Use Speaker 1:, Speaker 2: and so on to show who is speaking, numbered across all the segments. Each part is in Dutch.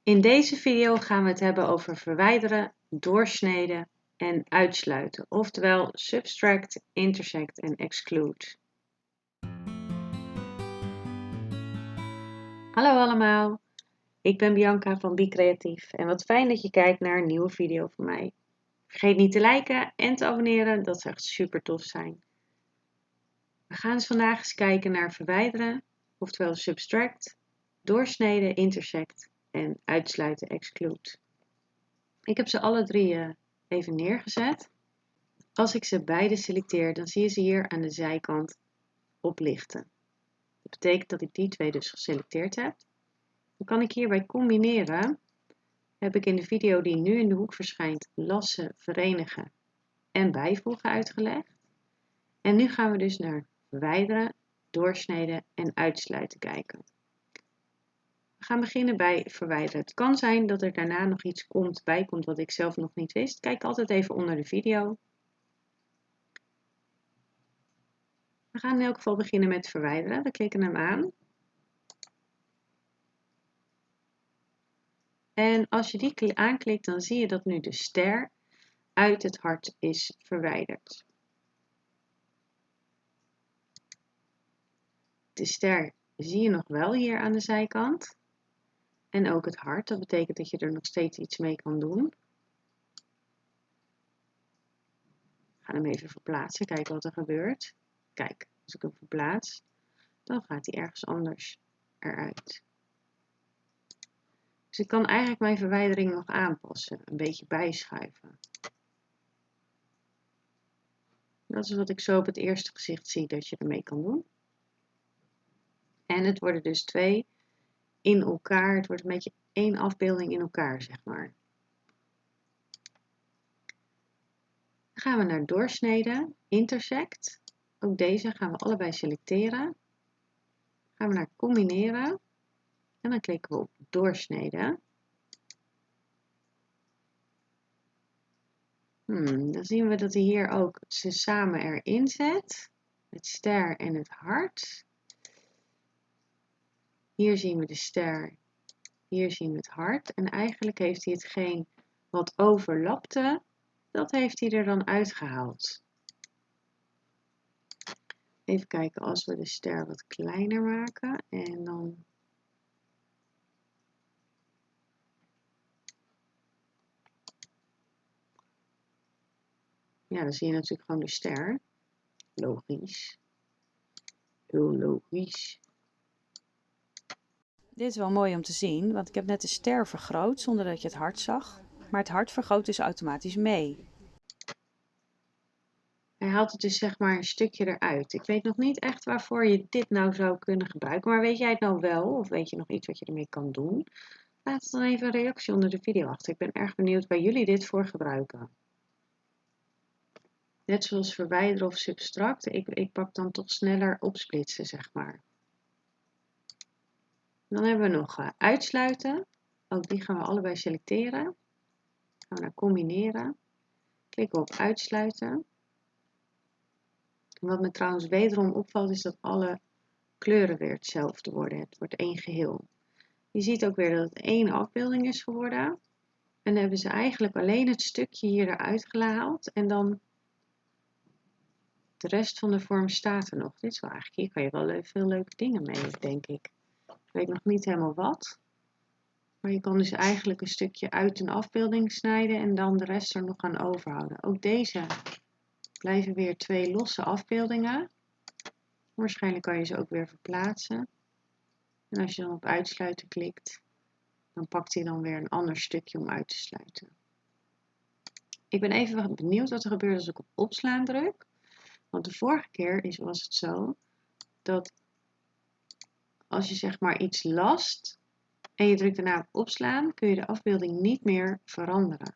Speaker 1: In deze video gaan we het hebben over verwijderen, doorsneden en uitsluiten, oftewel subtract, intersect en exclude. Hallo allemaal, ik ben Bianca van Be Creatief en wat fijn dat je kijkt naar een nieuwe video van mij. Vergeet niet te liken en te abonneren, dat zou echt super tof zijn. We gaan dus vandaag eens kijken naar verwijderen, oftewel subtract, doorsneden, intersect en uitsluiten, exclude. Ik heb ze alle drie even neergezet. Als ik ze beide selecteer, dan zie je ze hier aan de zijkant oplichten. Dat betekent dat ik die twee dus geselecteerd heb. Dan kan ik hierbij combineren. Heb ik in de video die nu in de hoek verschijnt, lassen, verenigen en bijvoegen uitgelegd. En nu gaan we dus naar verwijderen, doorsneden en uitsluiten kijken. We gaan beginnen bij verwijderen. Het kan zijn dat er daarna nog iets bij komt wat ik zelf nog niet wist. Kijk altijd even onder de video. We gaan in elk geval beginnen met verwijderen. We klikken hem aan. En als je die aanklikt, dan zie je dat nu de ster uit het hart is verwijderd. De ster zie je nog wel hier aan de zijkant. En ook het hart, dat betekent dat je er nog steeds iets mee kan doen. We gaan hem even verplaatsen, kijken wat er gebeurt. Kijk, als ik hem verplaats, dan gaat hij ergens anders eruit. Dus ik kan eigenlijk mijn verwijdering nog aanpassen, een beetje bijschuiven. Dat is wat ik zo op het eerste gezicht zie dat je ermee kan doen. En het worden dus twee in elkaar, het wordt een beetje één afbeelding in elkaar, zeg maar. Dan gaan we naar doorsneden, intersect. Ook deze gaan we allebei selecteren. Dan gaan we naar combineren. En dan klikken we op doorsneden. Dan zien we dat hij hier ook ze samen erin zet. Het ster en het hart. Hier zien we de ster. Hier zien we het hart. En eigenlijk heeft hij hetgeen wat overlapte, dat heeft hij er dan uitgehaald. Even kijken als we de ster wat kleiner maken. En dan ja, dan zie je natuurlijk gewoon de ster. Logisch. Heel logisch.
Speaker 2: Dit is wel mooi om te zien, want ik heb net de ster vergroot zonder dat je het hart zag. Maar het hart vergroot dus automatisch mee.
Speaker 1: Hij haalt het dus zeg maar een stukje eruit. Ik weet nog niet echt waarvoor je dit nou zou kunnen gebruiken. Maar weet jij het nou wel? Of weet je nog iets wat je ermee kan doen? Laat dan even een reactie onder de video achter. Ik ben erg benieuwd waar jullie dit voor gebruiken. Net zoals verwijderen of subtract. Ik pak dan toch sneller opsplitsen, zeg maar. Dan hebben we nog uitsluiten. Ook die gaan we allebei selecteren. Dan gaan we naar combineren. Klikken op uitsluiten. En wat me trouwens wederom opvalt is dat alle kleuren weer hetzelfde worden. Het wordt één geheel. Je ziet ook weer dat het één afbeelding is geworden. En dan hebben ze eigenlijk alleen het stukje hier eruit gehaald. En dan de rest van de vorm staat er nog. Dit is wel eigenlijk, hier kan je wel veel leuke dingen mee, denk ik. Ik weet nog niet helemaal wat. Maar je kan dus eigenlijk een stukje uit een afbeelding snijden en dan de rest er nog aan overhouden. Ook deze blijven weer twee losse afbeeldingen. Waarschijnlijk kan je ze ook weer verplaatsen. En als je dan op uitsluiten klikt, dan pakt hij dan weer een ander stukje om uit te sluiten. Ik ben even benieuwd wat er gebeurt als ik op opslaan druk. Want de vorige keer was het zo dat als je zeg maar iets last en je drukt daarna op opslaan, kun je de afbeelding niet meer veranderen.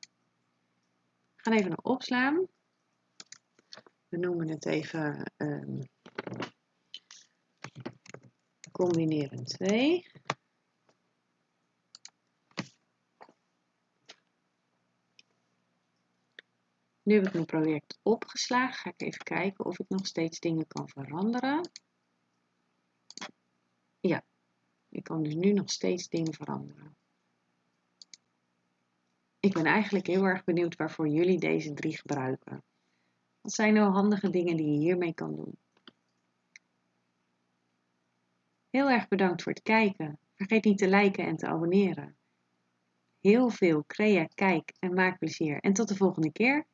Speaker 1: We gaan even naar opslaan. We noemen het even combineren 2. Nu heb ik mijn project opgeslagen. Ga ik even kijken of ik nog steeds dingen kan veranderen. Ja, ik kan dus nu nog steeds dingen veranderen. Ik ben eigenlijk heel erg benieuwd waarvoor jullie deze 3 gebruiken. Wat zijn nou handige dingen die je hiermee kan doen? Heel erg bedankt voor het kijken. Vergeet niet te liken en te abonneren. Heel veel kijk en maakplezier en tot de volgende keer.